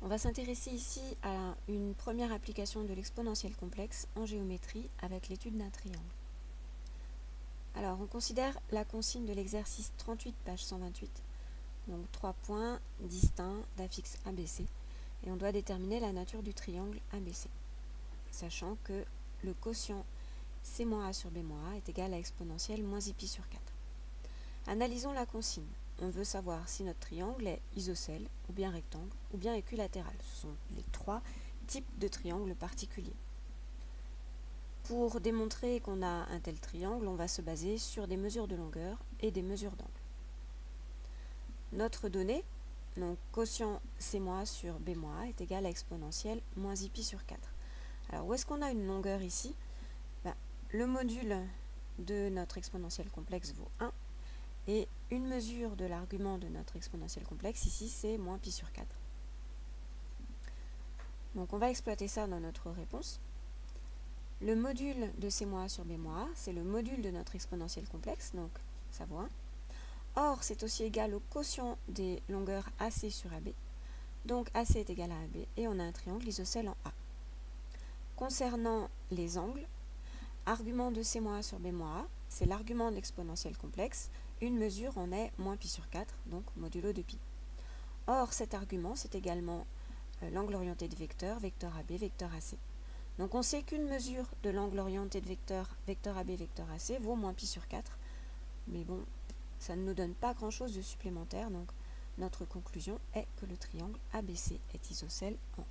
On va s'intéresser ici à une première application de l'exponentielle complexe en géométrie avec l'étude d'un triangle. Alors, on considère la consigne de l'exercice 38, page 128, donc 3 points distincts d'affixe ABC, et on doit déterminer la nature du triangle ABC, sachant que le quotient C-A sur B-A est égal à exponentielle moins I sur 4. Analysons la consigne. On veut savoir si notre triangle est isocèle, ou bien rectangle, ou bien équilatéral. Ce sont les trois types de triangles particuliers. Pour démontrer qu'on a un tel triangle, on va se baser sur des mesures de longueur et des mesures d'angle. Notre donnée, donc quotient C- sur B- est égal à exponentielle moins I sur 4. Alors où est-ce qu'on a une longueur ici? Le module de notre exponentielle complexe vaut 1. Et une mesure de l'argument de notre exponentielle complexe, ici, c'est moins pi sur 4. Donc on va exploiter ça dans notre réponse. Le module de C- sur B-, c'est le module de notre exponentielle complexe, donc ça vaut 1. Or, c'est aussi égal au quotient des longueurs AC sur AB. Donc AC est égal à AB, et on a un triangle isocèle en A. Concernant les angles, argument de C- sur B-, c'est l'argument de l'exponentielle complexe. Une mesure en est moins pi sur 4, donc modulo de pi. Or, cet argument, c'est également l'angle orienté de vecteur, vecteur AB, vecteur AC. Donc on sait qu'une mesure de l'angle orienté de vecteur, vecteur AB, vecteur AC vaut moins pi sur 4. Mais bon, ça ne nous donne pas grand-chose de supplémentaire, donc notre conclusion est que le triangle ABC est isocèle en